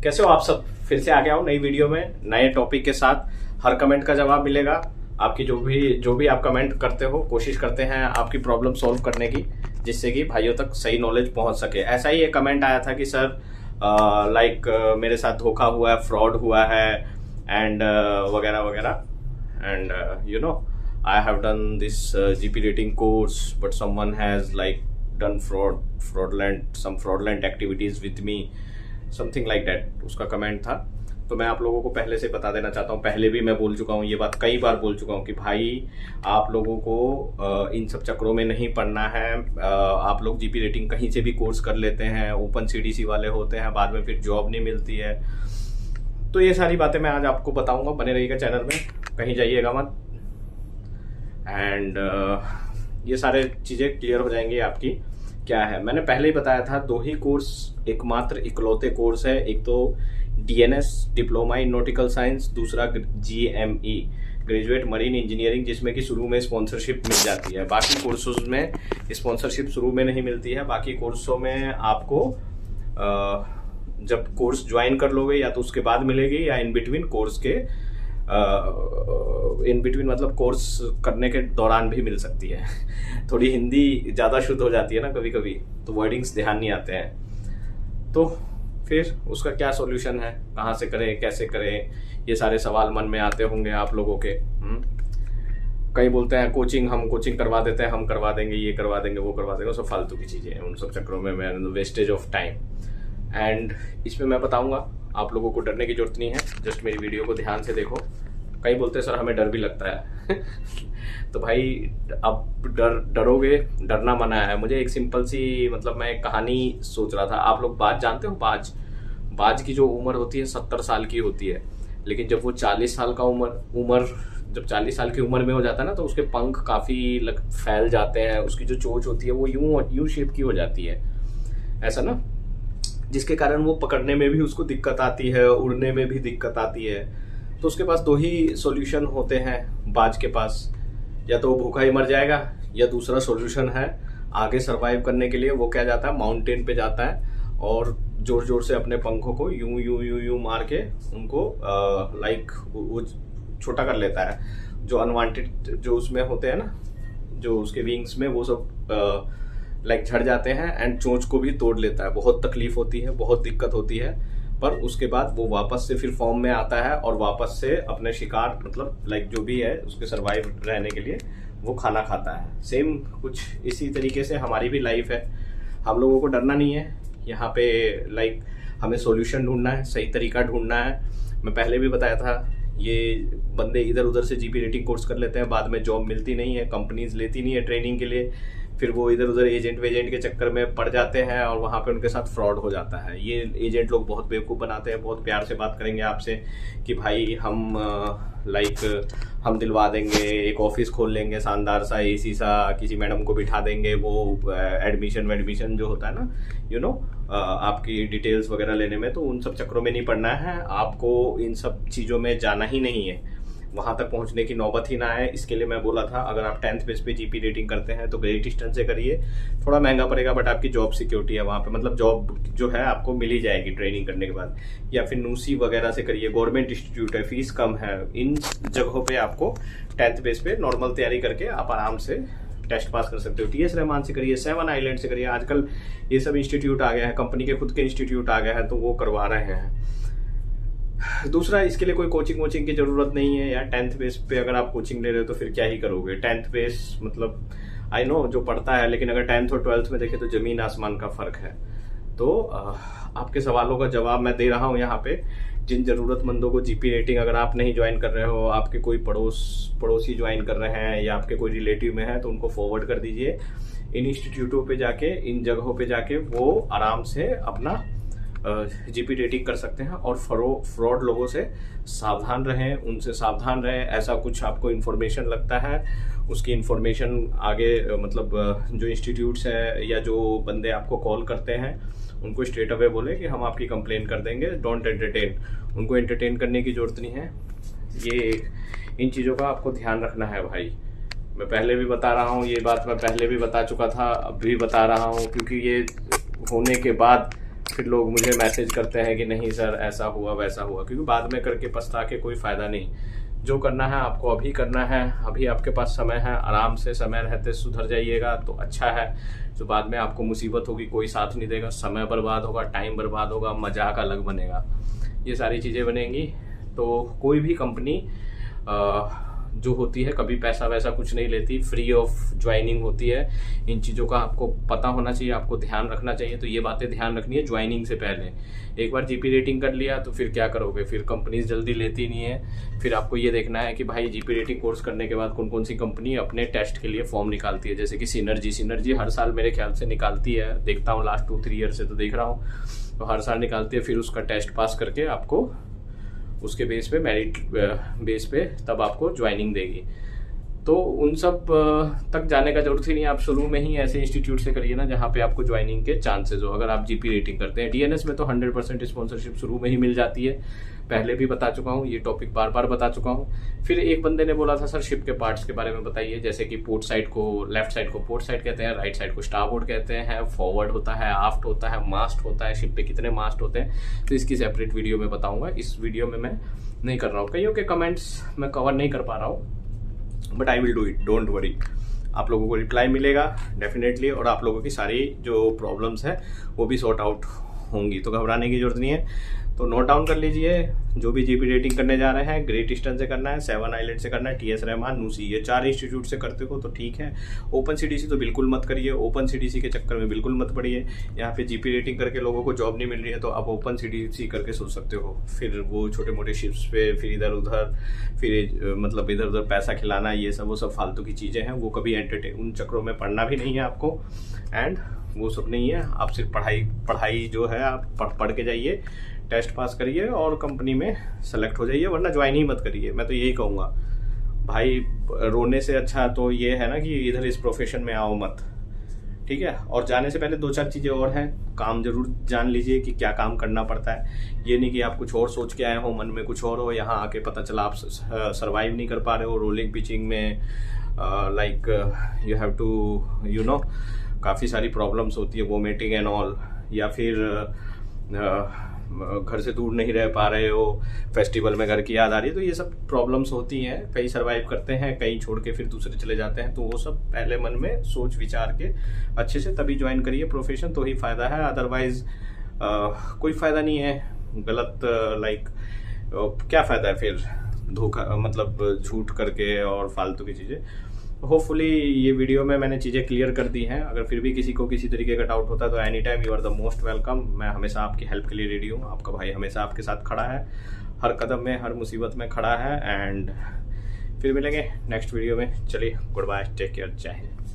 कैसे हो आप सब? फिर से आ गया हूँ नई वीडियो में नए टॉपिक के साथ। हर कमेंट का जवाब मिलेगा। आपकी जो भी आप कमेंट करते हो, कोशिश करते हैं आपकी प्रॉब्लम सॉल्व करने की, जिससे कि भाइयों तक सही नॉलेज पहुंच सके। ऐसा ही एक कमेंट आया था कि सर मेरे साथ धोखा हुआ है, फ्रॉड हुआ है एंड वगैरह वगैरह। And I have done this GP rating course, but someone has done fraudulent activities with me, something like that उसका कमेंट था। तो मैं आप लोगों को पहले से बता देना चाहता हूँ, पहले भी मैं बोल चुका हूँ, ये बात कई बार बोल चुका हूँ कि भाई आप लोगों को इन सब चक्रों में नहीं पड़ना है। आप लोग जीपी रेटिंग कहीं से भी कोर्स कर लेते हैं, ओपन सीडीसी वाले होते हैं, बाद में फिर जॉब नहीं मिलती है। तो ये सारी बातें मैं आज आपको बताऊंगा, बने रहिएगा चैनल में, कहीं जाइएगा मत। एंड ये सारे चीज़ें क्लियर हो जाएंगी आपकी। क्या है, मैंने पहले ही बताया था, दो ही कोर्स एकमात्र इकलौते कोर्स है। एक तो DNS diploma in nautical science, दूसरा जीएमई ग्रेजुएट मरीन इंजीनियरिंग, जिसमें कि शुरू में स्पॉन्सरशिप मिल जाती है। बाकी कोर्सों में स्पॉन्सरशिप शुरू में नहीं मिलती है। बाकी कोर्सों में आपको जब कोर्स ज्वाइन कर लोगे या तो उसके बाद मिलेगी, या इन बिटवीन कोर्स के इन बिटवीन मतलब कोर्स करने के दौरान भी मिल सकती है। थोड़ी हिंदी ज़्यादा शुद्ध हो जाती है ना कभी कभी, तो वर्डिंग्स ध्यान नहीं आते हैं। तो फिर उसका क्या सॉल्यूशन है, कहाँ से करें, कैसे करें, ये सारे सवाल मन में आते होंगे आप लोगों के। कई बोलते हैं हम कोचिंग करवा देते हैं, हम करवा देंगे, ये करवा देंगे, वो करवा देंगे, सब फालतू की चीज़ें हैं। उन सब चक्करों में मैं वेस्टेज ऑफ टाइम। एंड इसमें मैं बताऊंगा, आप लोगों को डरने की जरूरत नहीं है, जस्ट मेरी वीडियो को ध्यान से देखो। कई बोलते हैं सर हमें डर भी लगता है तो भाई अब डरोगे, डरना मना है। मुझे एक सिंपल सी मतलब मैं एक कहानी सोच रहा था। आप लोग बाज जानते हो? बाज की जो उम्र होती है 70 साल की होती है, लेकिन जब वो 40 साल का जब 40 साल की उम्र में हो जाता है ना, तो उसके पंख काफ़ी फैल जाते हैं। उसकी जो चोंच होती है वो यूं शेप की हो जाती है, ऐसा ना, जिसके कारण वो पकड़ने में भी उसको दिक्कत आती है, उड़ने में भी दिक्कत आती है। तो उसके पास दो ही सॉल्यूशन होते हैं बाज के पास, या तो वो भूखा ही मर जाएगा, या दूसरा सॉल्यूशन है आगे सरवाइव करने के लिए वो क्या जाता है, माउंटेन पे जाता है और जोर जोर से अपने पंखों को यूं यूं यूं यूं मार के उनको वो छोटा कर लेता है। जो अनवांटेड जो उसमें होते हैं ना, जो उसके विंग्स में, वो सब झड़ जाते हैं एंड चोंच को भी तोड़ लेता है। बहुत तकलीफ होती है, बहुत दिक्कत होती है, पर उसके बाद वो वापस से फिर फॉर्म में आता है और वापस से अपने शिकार मतलब जो भी है उसके सरवाइव रहने के लिए वो खाना खाता है। सेम कुछ इसी तरीके से हमारी भी लाइफ है। हम लोगों को डरना नहीं है यहाँ पे, हमें सॉल्यूशन ढूंढना है, सही तरीका ढूंढना है। मैं पहले भी बताया था, ये बंदे इधर उधर से जीपी रेटिंग कोर्स कर लेते हैं, बाद में जॉब मिलती नहीं है, कंपनीज लेती नहीं है ट्रेनिंग के लिए, फिर वो इधर उधर एजेंट के चक्कर में पड़ जाते हैं और वहाँ पे उनके साथ फ्रॉड हो जाता है। ये एजेंट लोग बहुत बेवकूफ़ बनाते हैं, बहुत प्यार से बात करेंगे आपसे कि भाई हम दिलवा देंगे, एक ऑफिस खोल लेंगे शानदार सा, एसी सा, किसी मैडम को बिठा देंगे, वो एडमिशन जो होता है ना, आपकी डिटेल्स वगैरह लेने में। तो उन सब चक्करों में नहीं पड़ना है, आपको इन सब चीज़ों में जाना ही नहीं है, वहां तक पहुंचने की नौबत ही ना आए। इसके लिए मैं बोला था, अगर आप 10th बेस पे जीपी रेटिंग करते हैं तो ग्रेट ईस्टर्न से करिए। थोड़ा महंगा पड़ेगा, बट आपकी जॉब सिक्योरिटी है वहां पे, मतलब जॉब जो है आपको मिल ही जाएगी ट्रेनिंग करने के बाद। या फिर नूसी वगैरह से करिए, गवर्नमेंट इंस्टीट्यूट है, फीस कम है। इन जगहों पे आपको 10th बेस पे नॉर्मल तैयारी करके आप आराम से टेस्ट पास कर सकते हो। टीएस रहमान से करिए, 7 आइलैंड से करिए। आजकल ये सब इंस्टीट्यूट आ गया है, कंपनी के खुद के इंस्टीट्यूट आ गया है, तो वो करवा रहे हैं। दूसरा, इसके लिए कोई कोचिंग की जरूरत नहीं है यार। 10th बेस पे अगर आप कोचिंग ले रहे हो तो फिर क्या ही करोगे। 10th बेस मतलब आई नो जो पढ़ता है, लेकिन अगर 10th और 12th में देखें तो जमीन आसमान का फर्क है। तो आपके सवालों का जवाब मैं दे रहा हूँ यहाँ पे। जिन जरूरतमंदों को जीपी रेटिंग अगर आप नहीं ज्वाइन कर रहे हो, आपके कोई पड़ोसी ज्वाइन कर रहे हैं या आपके कोई रिलेटिव में है, तो उनको फॉरवर्ड कर दीजिए। इन इंस्टीट्यूटों पे जाके, इन जगहों पे जाके वो आराम से अपना जीपी रेटिंग कर सकते हैं। और फ्रॉड लोगों से सावधान रहें, उनसे सावधान रहें। ऐसा कुछ आपको इन्फॉर्मेशन लगता है, उसकी इन्फॉर्मेशन आगे मतलब जो इंस्टीट्यूट्स हैं या जो बंदे आपको कॉल करते हैं उनको स्ट्रेट अवे बोले कि हम आपकी कंप्लेन कर देंगे। डोंट एंटरटेन, उनको एंटरटेन करने की जरूरत नहीं है। ये इन चीज़ों का आपको ध्यान रखना है भाई। मैं पहले भी बता रहा हूँ, ये बात मैं पहले भी बता चुका था, अब भी बता रहा हूँ, क्योंकि ये होने के बाद फिर लोग मुझे मैसेज करते हैं कि नहीं सर ऐसा हुआ वैसा हुआ, क्योंकि बाद में करके पछता के कोई फ़ायदा नहीं। जो करना है आपको अभी करना है, अभी आपके पास समय है, आराम से समय रहते सुधर जाइएगा तो अच्छा है। जो बाद में आपको मुसीबत होगी, कोई साथ नहीं देगा, समय बर्बाद होगा, टाइम बर्बाद होगा, मजाक अलग बनेगा, ये सारी चीज़ें बनेंगी। तो कोई भी कंपनी जो होती है कभी पैसा वैसा कुछ नहीं लेती, फ्री ऑफ ज्वाइनिंग होती है। इन चीज़ों का आपको पता होना चाहिए, आपको ध्यान रखना चाहिए। तो ये बातें ध्यान रखनी है ज्वाइनिंग से पहले। एक बार जीपी रेटिंग कर लिया तो फिर क्या करोगे, फिर कंपनीज जल्दी लेती नहीं है। फिर आपको ये देखना है कि भाई जीपी रेटिंग कोर्स करने के बाद कौन कौन सी कंपनी अपने टेस्ट के लिए फॉर्म निकालती है। जैसे कि सिनर्जी हर साल मेरे ख्याल से निकालती है, देखता हूँ लास्ट 2-3 ईयर से तो देख रहा हूँ, तो हर साल निकालती है। फिर उसका टेस्ट पास करके आपको उसके बेस पे, मेरिट बेस पे तब आपको ज्वाइनिंग देगी। तो उन सब तक जाने का जरूरत ही नहीं है। आप शुरू में ही ऐसे इंस्टीट्यूट से करिए ना जहाँ पे आपको ज्वाइनिंग के चांसेस हो। अगर आप जीपी रेटिंग करते हैं, डीएनएस में तो 100% स्पॉन्सरशिप शुरू में ही मिल जाती है। पहले भी बता चुका हूँ, ये टॉपिक बार बार बता चुका हूँ। फिर एक बंदे ने बोला था सर शिप के पार्ट्स के बारे में बताइए, जैसे कि पोर्ट साइड को, लेफ्ट साइड को पोर्ट साइड कहते हैं, राइट साइड को स्टारबोर्ड कहते हैं, फॉरवर्ड होता है, आफ्ट होता है, मास्ट होता है, शिप पे कितने मास्ट होते हैं। तो इसकी सेपरेट वीडियो में बताऊंगा, इस वीडियो में मैं नहीं कर रहा हूँ। कईयों के कमेंट्स मैं कवर नहीं कर पा रहा हूँ, but I will do it, don't worry. आप लोगों को रिप्लाई मिलेगा डेफिनेटली, और आप लोगों की सारी जो प्रॉब्लम्स है वो भी सॉर्ट आउट होंगी, तो घबराने की जरूरत नहीं है। तो नोट डाउन कर लीजिए, जो भी जीपी रेटिंग करने जा रहे हैं, ग्रेट ईस्टर्न से करना है, 7 आइलैंड से करना है, टीएस रहमान, नूसी, ये 4 इंस्टीट्यूट से करते हो तो ठीक है। ओपन सीडीसी तो बिल्कुल मत करिए, ओपन सीडीसी के चक्कर में बिल्कुल मत पड़िए। यहाँ पे जीपी रेटिंग करके लोगों को जॉब नहीं मिल रही है, तो आप ओपन सीडीसी करके सोच सकते हो। फिर वो छोटे मोटे शिप्स पे, फिर इधर उधर, फिर मतलब इधर उधर पैसा खिलाना, ये सब वो सब फालतू की चीज़ें हैं, वो कभी उन चक्करों में पढ़ना भी नहीं है आपको। एंड वो सब नहीं है, आप सिर्फ पढ़ाई जो है आप पढ़ के जाइए, टेस्ट पास करिए और कंपनी में सेलेक्ट हो जाइए, वरना ज्वाइन ही मत करिए। मैं तो यही कहूँगा भाई, रोने से अच्छा तो ये है ना कि इधर इस प्रोफेशन में आओ मत, ठीक है। और जाने से पहले 2-4 चीज़ें और हैं, काम जरूर जान लीजिए कि क्या काम करना पड़ता है। ये नहीं कि आप कुछ और सोच के आए हो, मन में कुछ और हो, यहाँ आके पता चला आप सर्वाइव नहीं कर पा रहे हो रोलिंग पिचिंग में। लाइक यू हैव टू काफ़ी सारी प्रॉब्लम्स होती है, वोमिटिंग एंड ऑल, या फिर घर से दूर नहीं रह पा रहे हो, फेस्टिवल में घर की याद आ रही है, तो ये सब प्रॉब्लम्स होती हैं। कई सर्वाइव करते हैं, कई छोड़ के फिर दूसरे चले जाते हैं, तो वो सब पहले मन में सोच विचार के अच्छे से तभी ज्वाइन करिए प्रोफेशन, तो ही फायदा है। अदरवाइज कोई फायदा नहीं है। गलत क्या फायदा है फिर धोखा, मतलब झूठ करके और फालतू की चीज़ें। होपफुली ये वीडियो में मैंने चीज़ें क्लियर कर दी हैं। अगर फिर भी किसी को किसी तरीके का डाउट होता है तो any time you are the most welcome. मैं हमेशा आपकी हेल्प के लिए रेडी हूँ। आपका भाई हमेशा आपके साथ खड़ा है, हर कदम में, हर मुसीबत में खड़ा है। एंड फिर मिलेंगे नेक्स्ट वीडियो में। चलिए, गुड बाय, टेक केयर, जय हिंद।